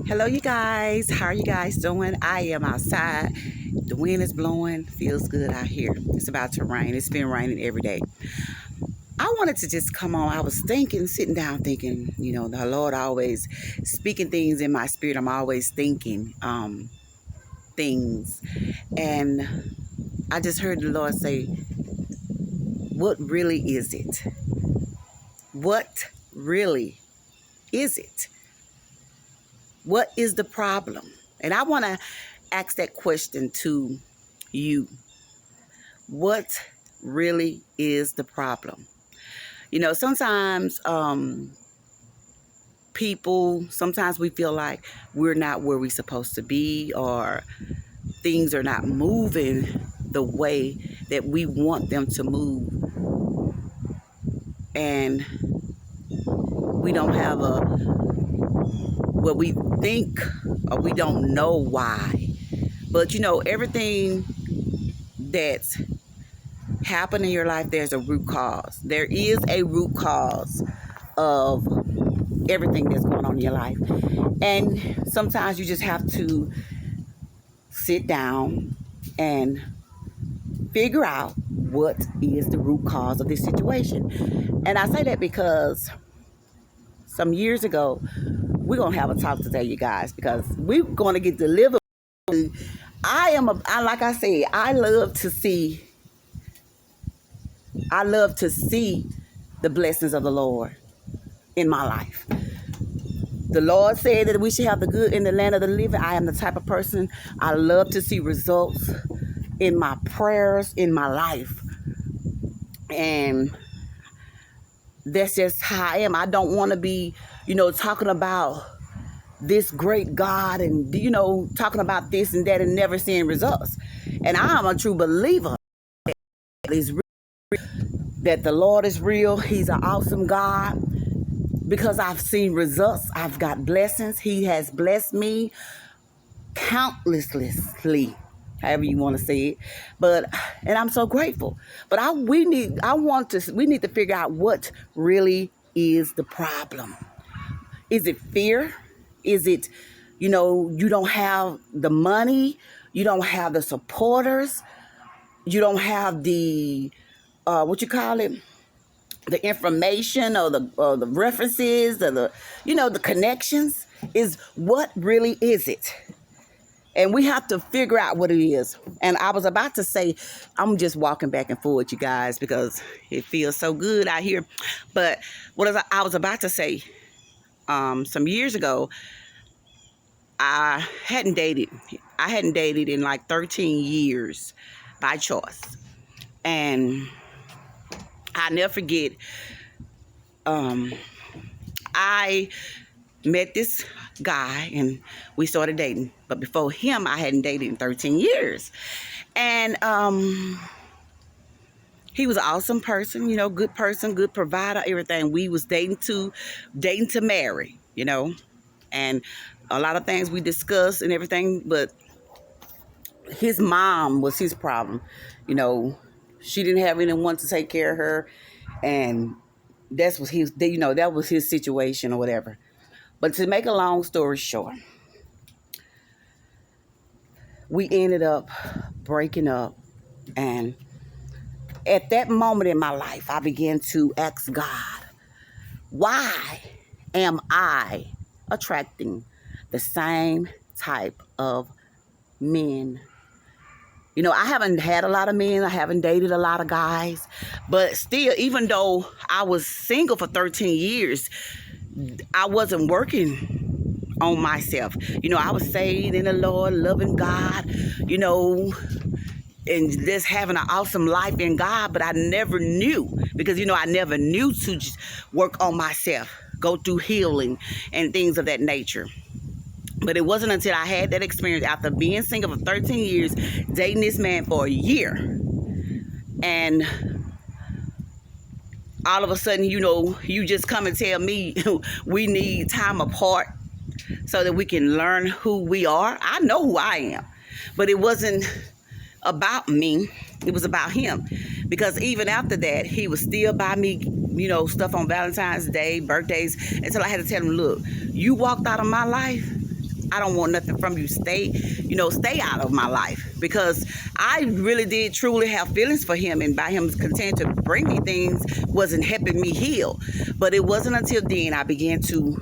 Hello, you guys. How are you guys doing? I am outside. The wind is blowing. Feels good out here. It's about to rain. It's been raining every day. I wanted to just come on. I was thinking, sitting down thinking, the Lord always speaking things in my spirit. I'm always thinking things. And I just heard the Lord say, what really is it? What really is it? What is the problem? And I want to ask that question to you. What really is the problem? Sometimes sometimes we feel like we're not where we're supposed to be, or things are not moving the way that we want them to move. And we don't have what we think, or we don't know why. But everything that's happened in your life, there's a root cause. There is a root cause of everything that's going on in your life. And sometimes you just have to sit down and figure out what is the root cause of this situation. And I say that because some years ago, we're going to have a talk today, you guys, because we're going to get delivered. Like I said, I love to see the blessings of the Lord in my life. The Lord said that we should have the good in the land of the living. I am the type of person, I love to see results in my prayers, in my life. And that's just how I am. I don't want to be, talking about this great God and, talking about this and that and never seeing results. And I am a true believer that the Lord is real. He's an awesome God. Because I've seen results, I've got blessings. He has blessed me countlessly, however you want to say it. And I'm so grateful. But we need to figure out what really is the problem. Is it fear? Is it, you don't have the money, you don't have the supporters, you don't have the the information, or the references, or the connections? Is what really is it? And we have to figure out what it is. And I was about to say, I'm just walking back and forth, you guys, because it feels so good out here. But I was about to say, some years ago, I hadn't dated in like 13 years by choice. And I never forget, I met this guy and we started dating. But before him, I hadn't dated in 13 years. And he was an awesome person, good person, good provider, everything. We was dating to marry, and a lot of things we discussed and everything. But his mom was his problem. She didn't have anyone to take care of her, and that was his situation or whatever. But to make a long story short, we ended up breaking up. And at that moment in my life, I began to ask God, why am I attracting the same type of men? I haven't had a lot of men. I haven't dated a lot of guys. But still, even though I was single for 13 years, I wasn't working on myself. I was saved in the Lord, loving God, and just having an awesome life in God. But I never knew, because, I never knew to just work on myself, go through healing and things of that nature. But it wasn't until I had that experience after being single for 13 years, dating this man for a year. And all of a sudden, you just come and tell me we need time apart so that we can learn who we are. I know who I am. But it wasn't about me. It was about him. Because even after that, he was still by me stuff on Valentine's Day, birthdays, until I had to tell him, look, you walked out of my life. I don't want nothing from you. Stay out of my life, because I really did truly have feelings for him, and by him continuing to bring me things wasn't helping me heal. But it wasn't until then I began to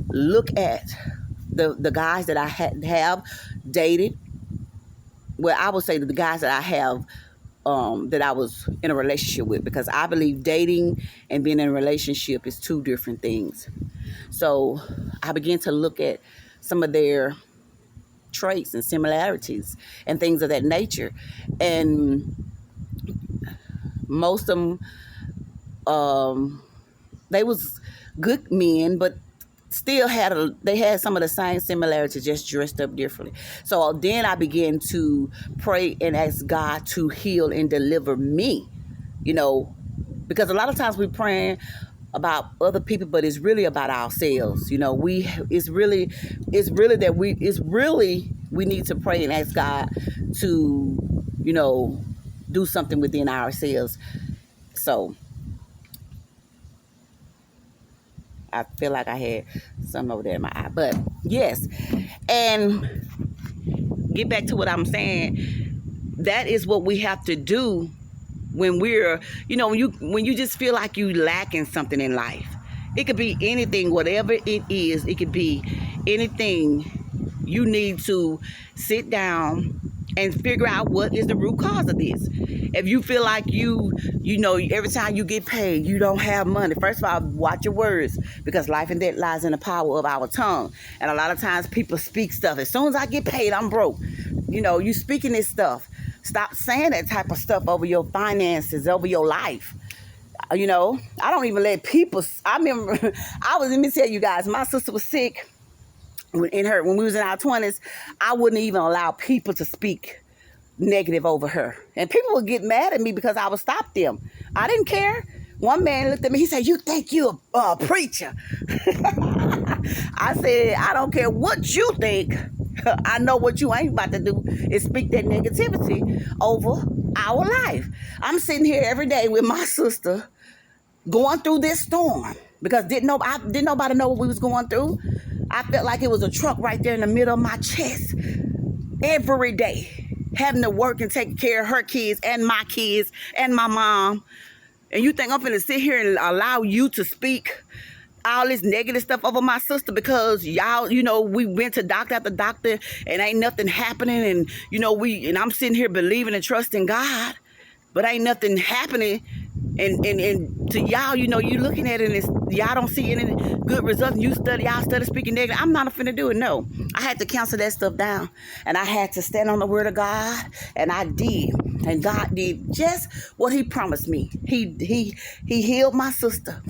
look at the guys that I have dated. Well, I would say the guys that I have that I was in a relationship with, because I believe dating and being in a relationship is two different things. So I began to look at some of their traits and similarities and things of that nature. And most of them, they was good men, but still they had some of the same similarities, just dressed up differently. So then I began to pray and ask God to heal and deliver me, because a lot of times we're praying about other people, but it's really about ourselves. It's really we need to pray and ask God to, do something within ourselves. So I feel like I had something over there in my eye, but yes. And get back to what I'm saying. That is what we have to do when we're, when you just feel like you lacking something in life. It could be anything, whatever it is. It could be anything. You need to sit down and figure out what is the root cause of this. If you feel like every time you get paid, you don't have money. First of all, watch your words, because life and death lies in the power of our tongue. And a lot of times people speak stuff. As soon as I get paid, I'm broke. You speaking this stuff. Stop saying that type of stuff over your finances, over your life. I don't even let people. I remember, let me tell you guys, my sister was sick when we was in our 20s. I wouldn't even allow people to speak negative over her. And people would get mad at me because I would stop them. I didn't care. One man looked at me, he said, "You think you a preacher?" I said, "I don't care what you think. I know what you ain't about to do is speak that negativity over our life." I'm sitting here every day with my sister going through this storm, because didn't nobody know what we was going through. I felt like it was a truck right there in the middle of my chest every day, having to work and take care of her kids and my kids and my mom. And you think I'm finna sit here and allow you to speak all this negative stuff over my sister because y'all, we went to doctor after doctor and ain't nothing happening, and and I'm sitting here believing and trusting God, but ain't nothing happening, and to y'all, you looking at it and y'all don't see any good results, and y'all study speaking negative. I'm not finna do it. No, I had to cancel that stuff down, and I had to stand on the word of God, and I did, and God did just what He promised me. He healed my sister.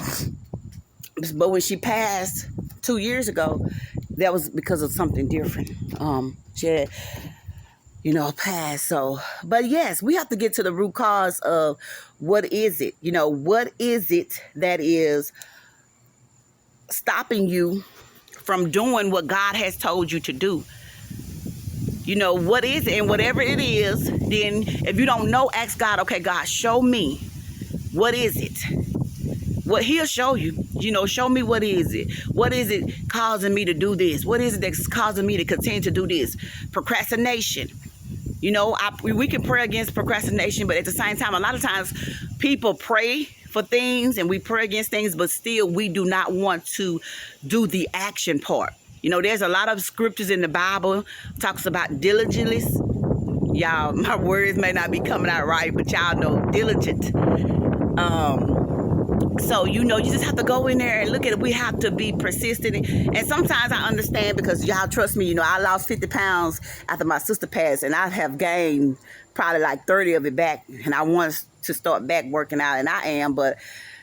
But when she passed 2 years ago, that was because of something different. She had, passed. So, but yes, we have to get to the root cause of what is it? What is it that is stopping you from doing what God has told you to do? What is it? And whatever it is, then if you don't know, ask God, okay, God, show me. What is it? What He'll show you, show me what is it? What is it causing me to do this? What is it that's causing me to continue to do this? Procrastination. We can pray against procrastination, but at the same time, a lot of times people pray for things and we pray against things, but still we do not want to do the action part. There's a lot of scriptures in the Bible talks about diligence. Y'all, my words may not be coming out right, but y'all know diligent. So, you just have to go in there and look at it. We have to be persistent. And sometimes I understand, because y'all trust me, I lost 50 pounds after my sister passed, and I have gained probably like 30 of it back. And I want to start back working out, and I am, but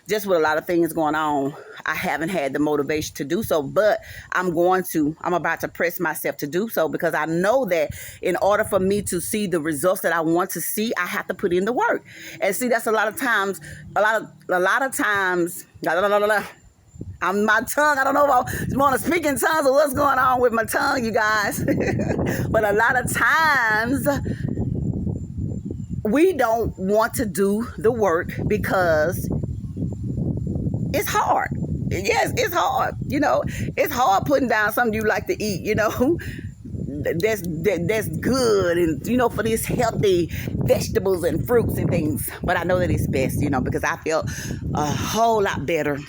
just with a lot of things going on, I haven't had the motivation to do so, but I'm about to press myself to do so, because I know that in order for me to see the results that I want to see, I have to put in the work. And see, that's a lot of times, I'm my tongue. I don't know if I want to speak in tongues or what's going on with my tongue, you guys. But a lot of times we don't want to do the work because it's hard. Yes, it's hard. It's hard putting down something you like to eat. That's good, and for these healthy vegetables and fruits and things. But I know that it's best, because I felt a whole lot better.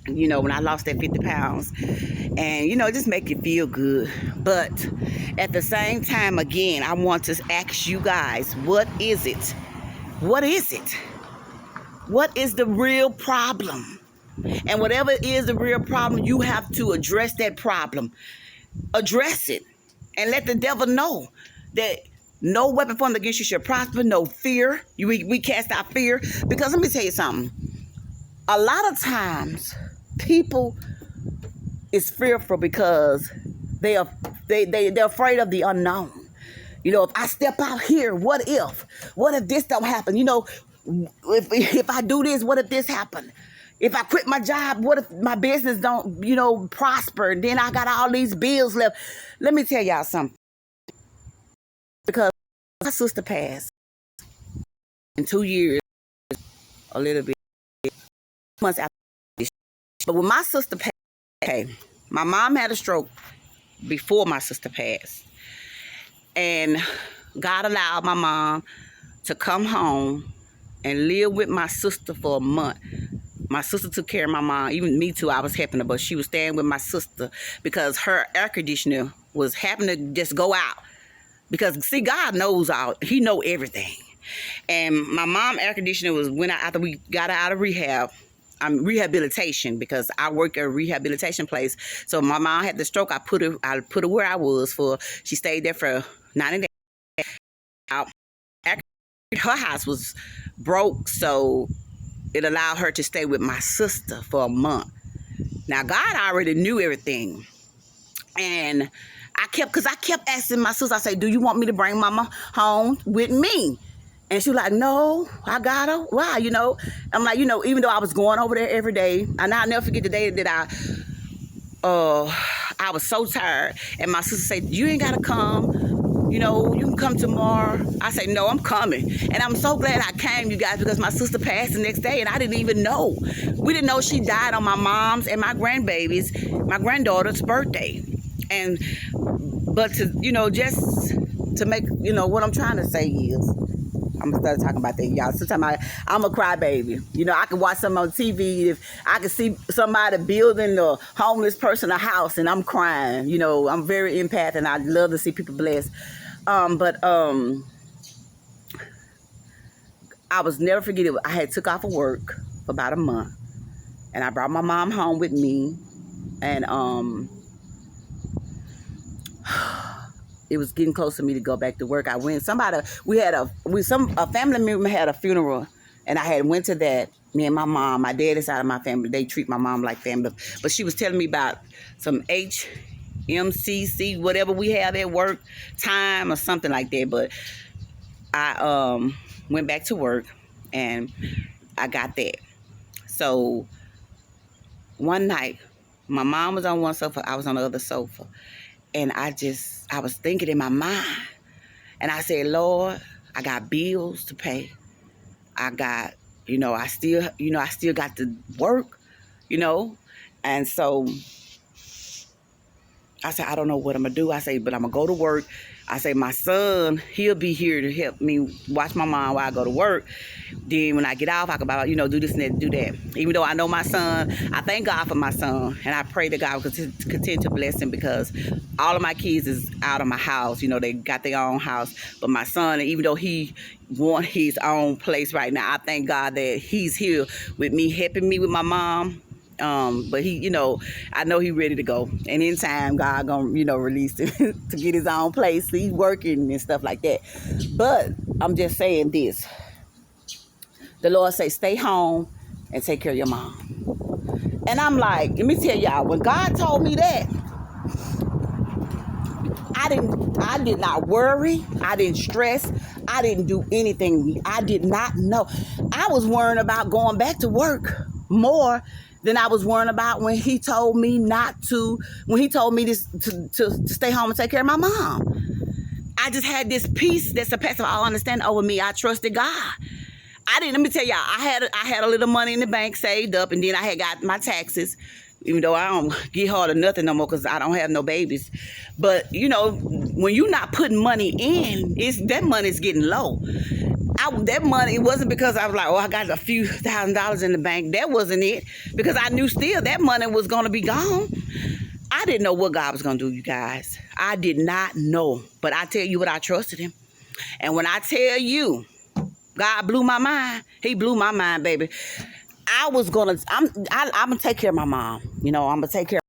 When I lost that 50 pounds, and it just make you feel good. But at the same time, again, I want to ask you guys, what is it? What is it? What is the real problem? And whatever is the real problem, you have to address that problem. Address it. And let the devil know that no weapon formed against you shall prosper. No fear. We cast out fear. Because let me tell you something. A lot of times, people is fearful because they're afraid of the unknown. If I step out here, what if? What if this don't happen? If I do this, what if this happen? If I quit my job, what if my business don't, prosper? And then I got all these bills left. Let me tell y'all something. Because my sister passed in 2 years, a little bit, months after this. But when my sister passed, my mom had a stroke before my sister passed. And God allowed my mom to come home and live with my sister for a month. My sister took care of my mom. Even me too, I was helping her, but she was staying with my sister because her air conditioner was having to just go out. Because, see, God knows all. He know everything. And my mom air conditioner after we got her out of rehabilitation, because I work at a rehabilitation place. So my mom had the stroke. I put her where I was for. She stayed there for 90 days. Her house was broke, so it allowed her to stay with my sister for a month. Now, God already knew everything. And I kept asking my sister, I said, do you want me to bring mama home with me? And she was like, no, I got her. Why? I'm like, even though I was going over there every day, and I'll never forget the day that I was so tired. And my sister said, you ain't got to come. You can come tomorrow. I say, no, I'm coming. And I'm so glad I came, you guys, because my sister passed the next day, and I didn't even know. We didn't know she died on my mom's and my granddaughter's birthday. But just to make, what I'm trying to say is, I'm going to start talking about that, y'all. Sometimes I'm a crybaby. I can watch something on TV. If I can see somebody building a homeless person a house and I'm crying. I'm very empath and I love to see people blessed. But I was never forget it. I had took off of work for about a month. And I brought my mom home with me. And it was getting close to me to go back to work. I went. A family member had a funeral, and I had went to that. Me and my mom, my dad is out of my family. They treat my mom like family. But she was telling me about some HMCC, whatever we have at work, time or something like that. But I went back to work, and I got that. So one night, my mom was on one sofa, I was on the other sofa. And I was thinking in my mind. And I said, Lord, I got bills to pay. I got, I still got to work, And so I said, I don't know what I'm going to do. I say, but I'm going to go to work. I say, my son, he'll be here to help me watch my mom while I go to work. Then when I get off, I can, do this and that, do that. Even though I know my son, I thank God for my son. And I pray that God will continue to bless him, because all of my kids is out of my house. They got their own house. But my son, even though he want his own place right now, I thank God that he's here with me, helping me with my mom. But he, I know he's ready to go. And in time, God gonna, release him to get his own place. He's working and stuff like that. But I'm just saying this. The Lord say, stay home and take care of your mom. And I'm like, let me tell y'all, when God told me that, I did not worry. I didn't stress. I didn't do anything. I did not know. I was worrying about going back to work more than I was worrying about when he told me to stay home and take care of my mom. I just had this peace that surpasses all understanding over me. I trusted God. Let me tell y'all, I had a little money in the bank saved up, and then I had got my taxes, even though I don't get hard or nothing no more because I don't have no babies. But you know, when you're not putting money in, that money's getting low. That money, it wasn't because I was like, oh, I got a few $1,000s in the bank. That wasn't it, because I knew still that money was going to be gone. I didn't know what God was going to do, you guys. I did not know. But I tell you what, I trusted him. And when I tell you, God blew my mind, he blew my mind, baby. I'm going to take care of my mom. You know, I'm going to take care